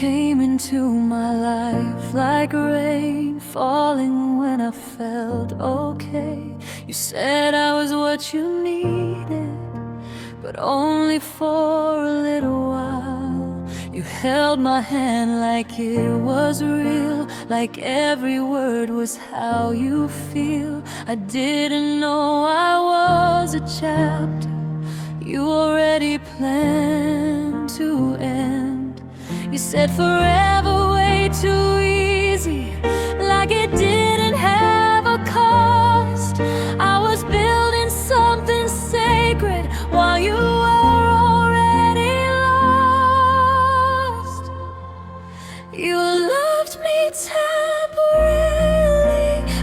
came into my life like rain falling when I felt okay. You said I was what you needed, but only for a little while. You held my hand like it was real, like every word was how you feel. I didn't know I was a chapter you already planned to end. You said forever way too easy, like it didn't have a cost. I was building something sacred while you were already lost. You loved me temporarily,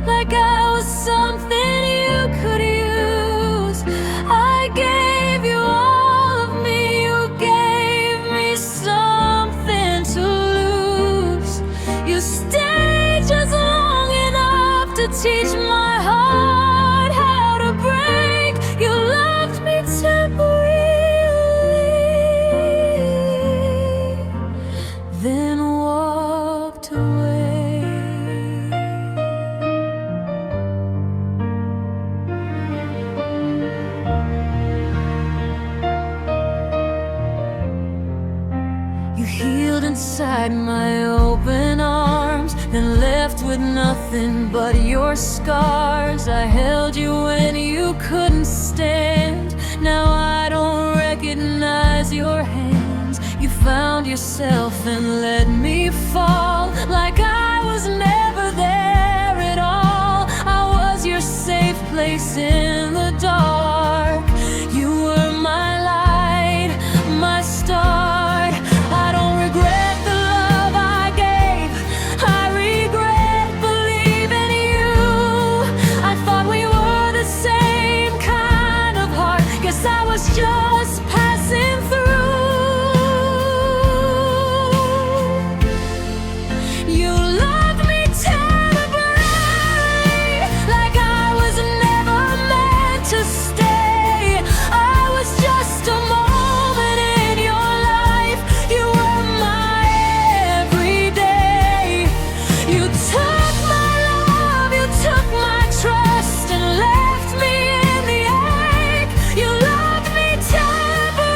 like I was something you could use. I gave you all of me, you gave me something to lose. You stayed just long enough to teach my heart how to break. You loved me temporarily, then walked away. You healed inside my open arms, then left with nothing but your scars. I held you when you couldn't stand. Now I don't recognize your hands. You found yourself and let me fall, like I was never there at all. I was your safe place in the dark. You were my light, my start. I don't regret the love I gave, I regret believing you. I thought we were the same kind of heart. Guess I was just passing through. You loved me temporarily, like I was never meant to stay. I was just a moment in your life. You were my everyday. You took my love, you took my trust, and left me in the ache. You loved me temporarily,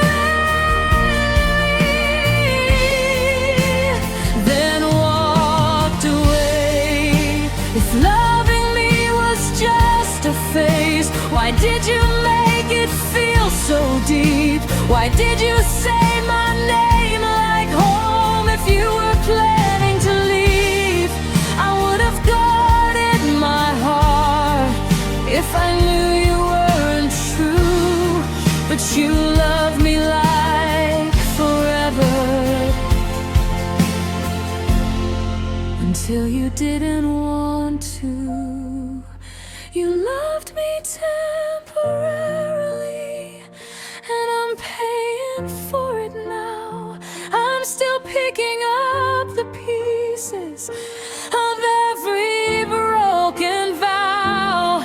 then walked away. If loving me was just a phase, why did you make it feel so deep? Why did you say my name like home if you were planning to leave? I would have guarded my heart if I knew you weren't true. But you love me like forever, until you didn't want to. You loved me temporarily, and I'm paying for it now. I'm still picking up the pieces of every broken vow.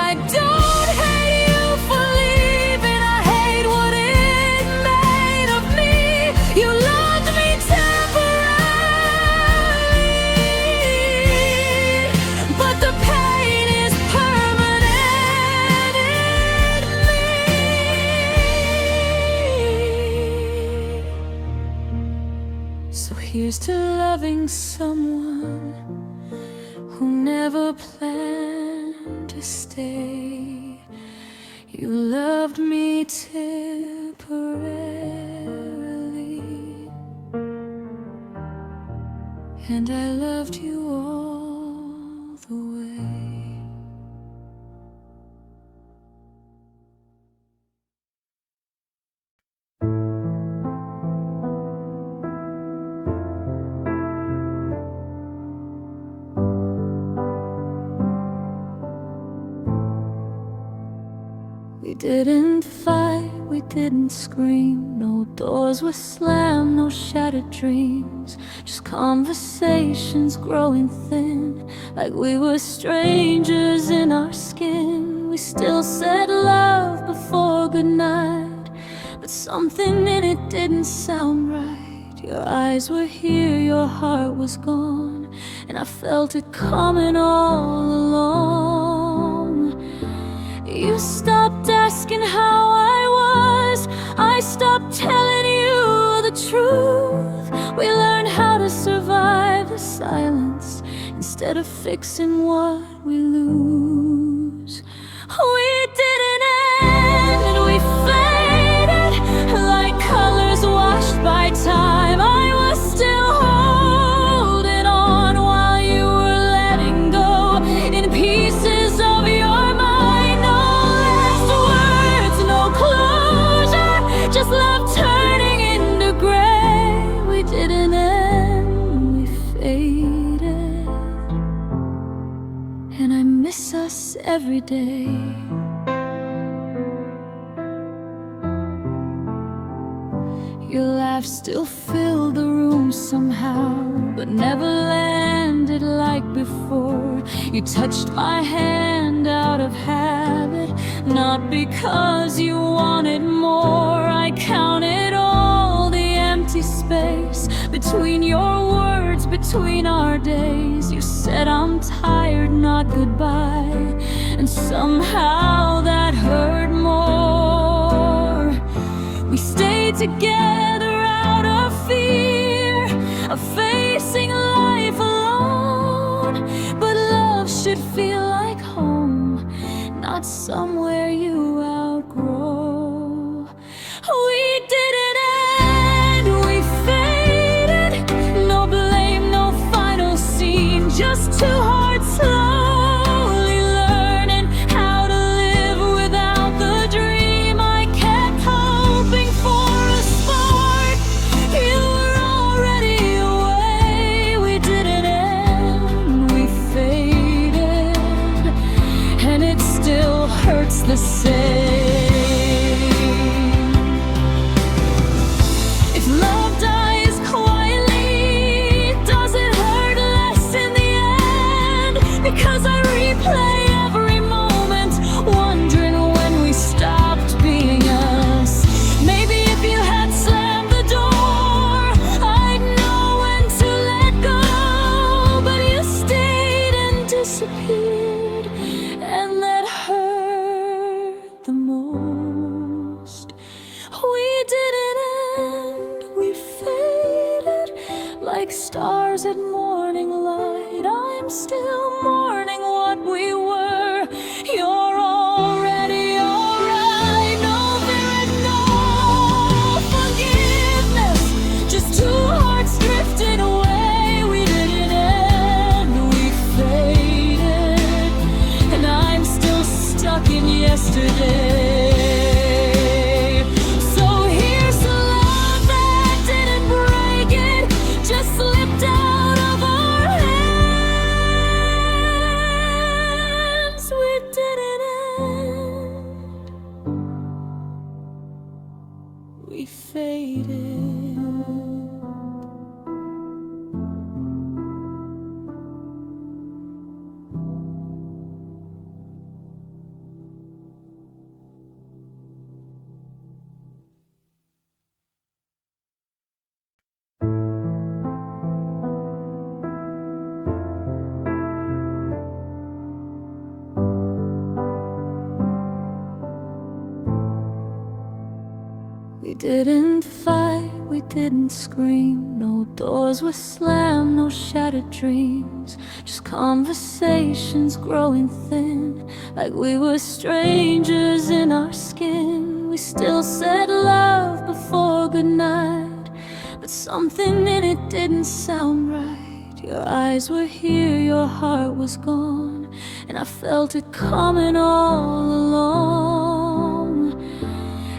I don't hate you for leaving, I hate what it made of me. You loved me temporarily, but the pain is permanent in me. So here's to loving someone who never planned to stay. You loved me temporarily, and I loved you all the way. We didn't fight, we didn't scream. No doors were slammed, no shattered dreams. Just conversations growing thin, like we were strangers in our skin. We still said love before goodnight, but something in it didn't sound right. Your eyes were here, your heart was gone, and I felt it coming all along. You stopped asking how I was, I stopped telling you the truth. We learned how to survive the silence instead of fixing what we lose. We didn't end, and we faded like colors washed by time. I was still holding on while you were letting go in pieces of your mind. No last words, no closure, just love turning into gray. We didn't end, we faded, and I miss us every day. Your laugh still filled the room somehow, but never landed like before. You touched my hand out of habit, not because you wanted more. I counted all the empty space between your words, between our days. You said I'm tired, not goodbye, and somehow that hurt more. We stayed together out of fear of facing life alone, but love should feel like home, not somewhere you outgrow. We didn't end, we faded, no blame, no final scene, just two hearts slowly learning how to live without the dream. I kept hoping for a spark, you were already away. We didn't end, we faded, and it still hurts the same. If love dies quietly, does it hurt less in the end? Because I replay every moment, wondering when we stopped being us. Maybe if you had slammed the door, I'd know when to let go, but you stayed and disappeared, and that hurt the most. We didn't end, we faded like stars at morning light. I'm still mourning what we were. You're already alright. No fear and no forgiveness, just two hearts drifting away. We didn't end, we faded, and I'm still stuck in yesterday. So here's to love that didn't break it, just slipped out of our hands. We didn't end, we faded. We didn't fight, we didn't scream, no doors were slammed, no shattered dreams, just conversations growing thin, like we were strangers in our skin. We still said love before goodnight, but something in it didn't sound right. Your eyes were here, your heart was gone, and I felt it coming all along.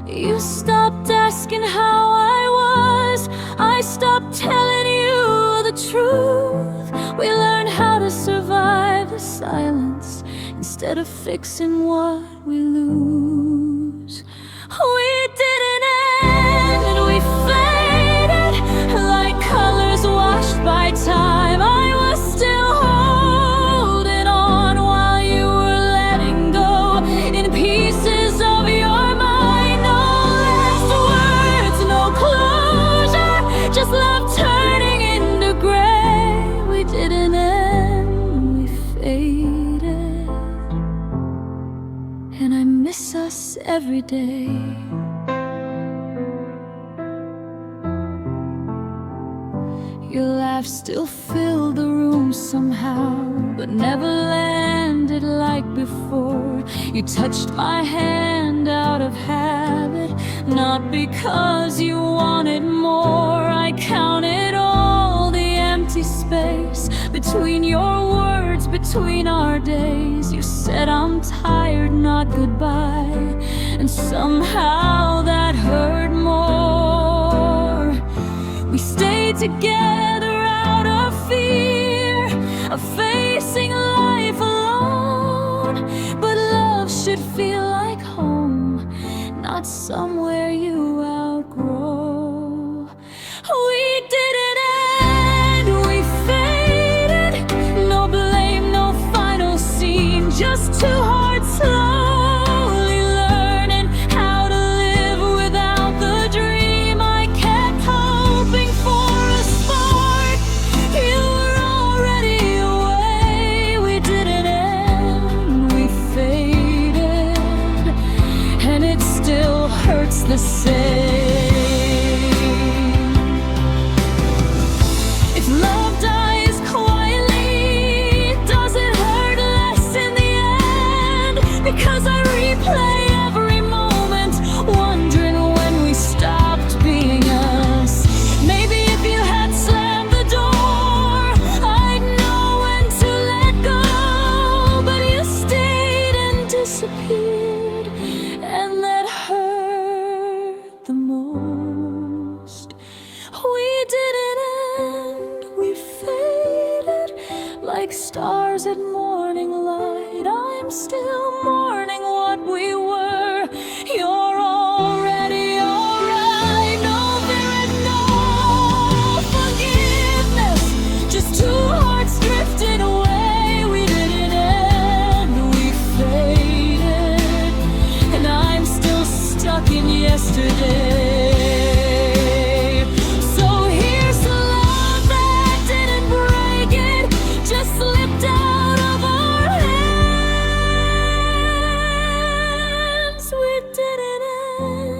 You stopped asking how I was, I stopped telling you the truth. We learned how to survive the silence instead of fixing what we lose. We didn't end, and we faded like colors washed by time. I was still holding on while you were letting go in pieces of your mind. No last words, no closure, just love every day. Your laugh still filled the room somehow, but never landed like before. You touched my hand out of habit, not because you wanted more. I counted all the empty space between your words, between our days. You said I'm tired, not goodbye, and somehow that hurt more. We stayed together out of fear of facing life alone, but love should feel like home, not somewhere you outgrow. We didn't end, we faded. No blame, no final scene, just two hearts slowly learning how to live without the dream. I kept hoping for a spark, you were already away. We didn't end, we faded, and it still hurts the same. If love dies quietly, does it hurt less in the end? Because I replay every moment, wondering when we stopped being us. Maybe if you had slammed the door, I'd know when to let go. But you stayed and disappeared, and that hurt the most. We didn't end, we faded like stars at morning light. I'm still mourning what we were. You're already alright. No, there is no forgiveness, just two hearts drifting away. We didn't end, we faded, and I'm still stuck in yesterday. So here's to love that didn't break it, just slipped out of our hands. We didn't end,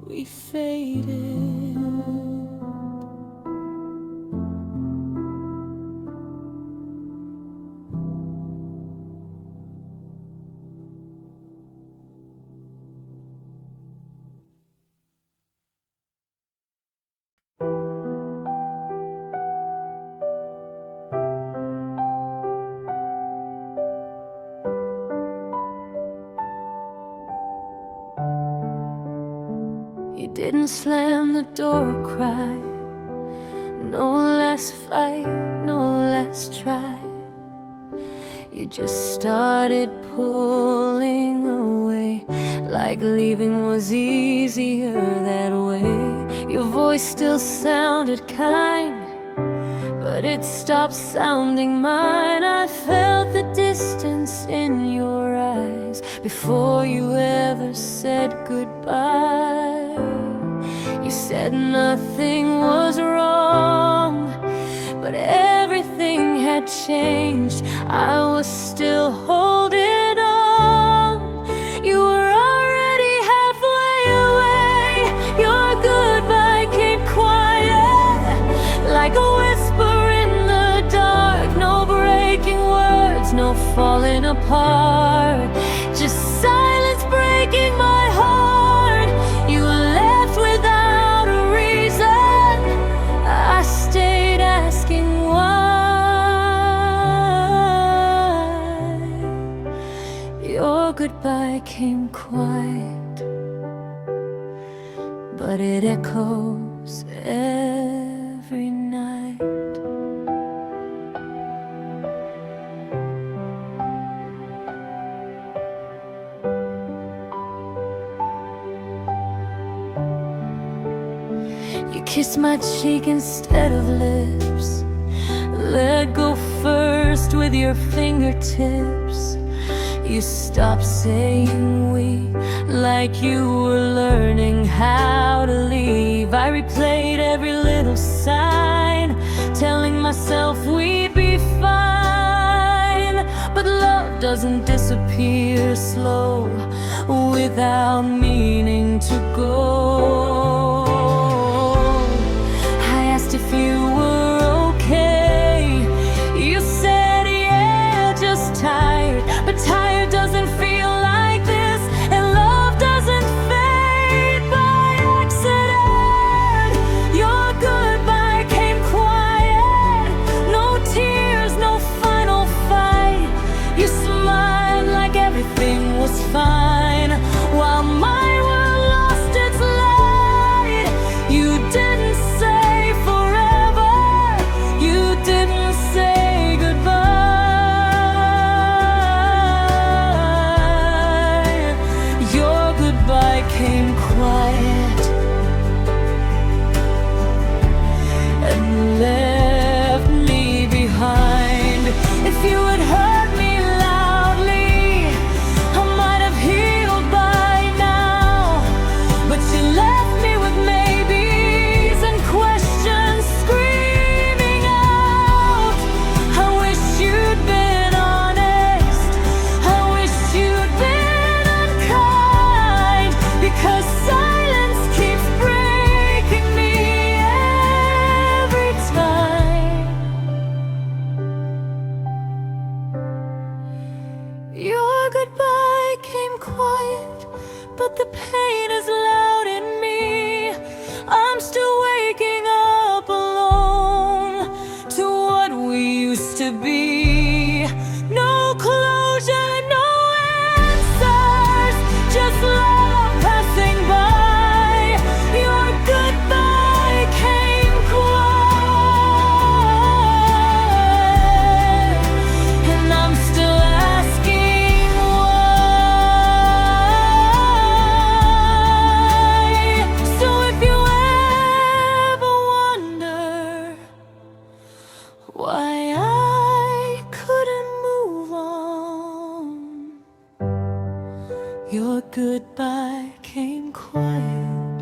we faded. You didn't slam the door or cry, no less fight, no less try. You just started pulling away, like leaving was easier that way. Your voice still sounded kind, but it stopped sounding mine. I felt the distance in your eyes before you ever said goodbye. You said nothing was wrong, but everything had changed. I was still holding on. You were already halfway away. Your goodbye came quiet, like a whisper in the dark. No breaking words, no falling apart, just silence breaking my heart. You left without a reason. I stayed asking why. Your goodbye came quiet, but it echoes every night. You kissed my cheek instead of lips, let go first with your fingertips. You stopped saying we, like you were learning how to leave. I replayed every little sign, telling myself we'd be fine. But love doesn't disappear slow without meaning to go. I asked if you were okay. You said, yeah, just tired. But tired doesn't feel like this, and love doesn't fade by accident. Your goodbye came quiet, no tears, no final fight. You smiled like everything was fine, while my world lost its light. You didn't say forever, you didn't say goodbye. Your goodbye came quiet and left me behind. If you had heard me loudly, I might have healed by now. But you left me with maybes and questions screaming out. I wish you'd been honest, I wish you'd been unkind, because silence keeps breaking me every time. Your goodbye came quiet, but the pain is loud in me. I'm still waking up alone to what we used to be. No closure, no answers, just love passing by. Your goodbye came quiet, and I'm still asking why. So if you ever wonder why I couldn't move on, your goodbye came quiet,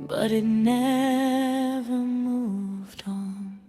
but it never moved on.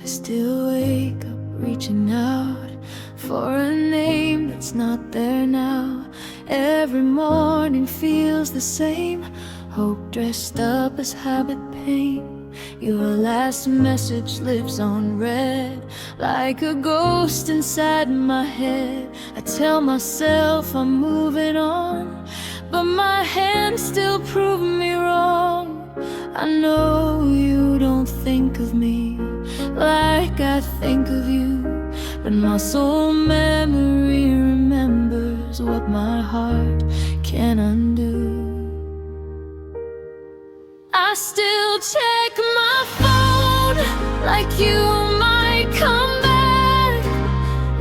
I still wake up reaching out for a name that's not there now. Every morning feels the same, hope dressed up as habit pain. Your last message lives on read like a ghost inside my head. I tell myself I'm moving on, but my hands still prove me wrong. I know you don't think of me like I think of you, but my soul memory remembers what my heart can undo. I still check my phone like you might come back,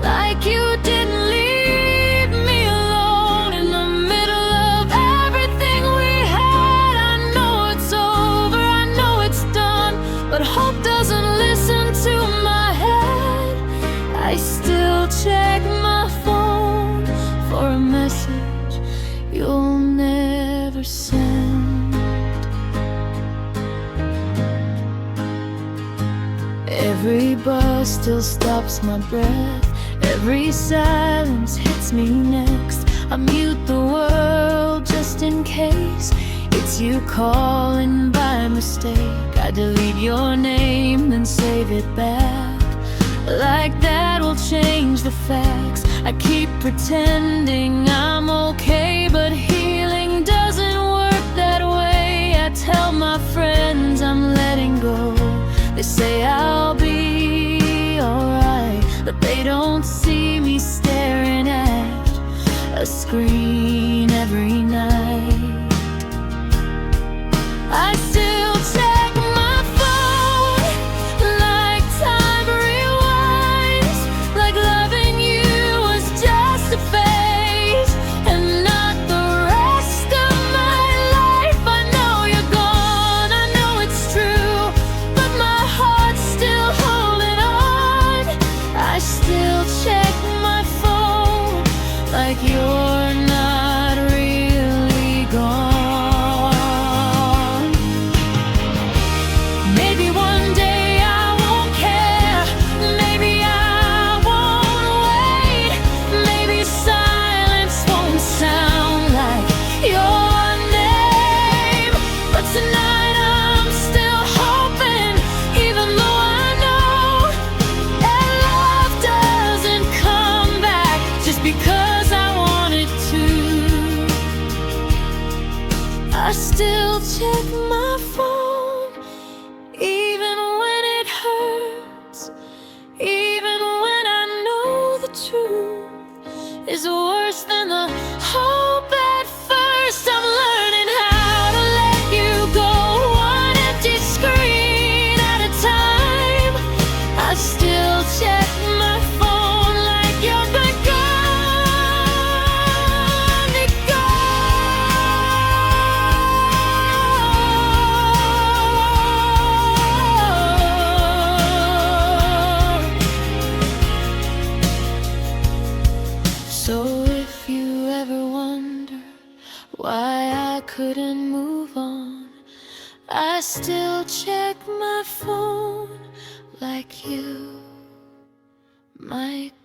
like you didn't leave me alone in the middle of everything we had. I know it's over, I know it's done, but hope doesn't listen to my head. I still check my phone for a message you'll never send. Every buzz still stops my breath, every silence hits me next. I mute the world just in case it's you calling by mistake. I delete your name then save it back, like that will change the facts. I keep pretending I'm okay, but healing doesn't work that way. I tell my friends I'm letting go, they say I'll be alright, but they don't see me staring at a screen every night. I still check my phone like time rewinds, like loving you was just a phase and not the rest of my life. I know you're gone, I know it's true, but you're not really gone. Maybe one day I won't care, maybe I won't wait, maybe silence won't sound like your name. But tonight I'm still hoping, even though I know that love doesn't come back just because I want it to. I still check my phone, even when it hurts, even when I know the truth is worse than the hope at first. I'm learning how to let you go, one empty screen at a time. I still check my phone like you're begun to go. So if you ever wonder why I couldn't move on, I still check my phone like you might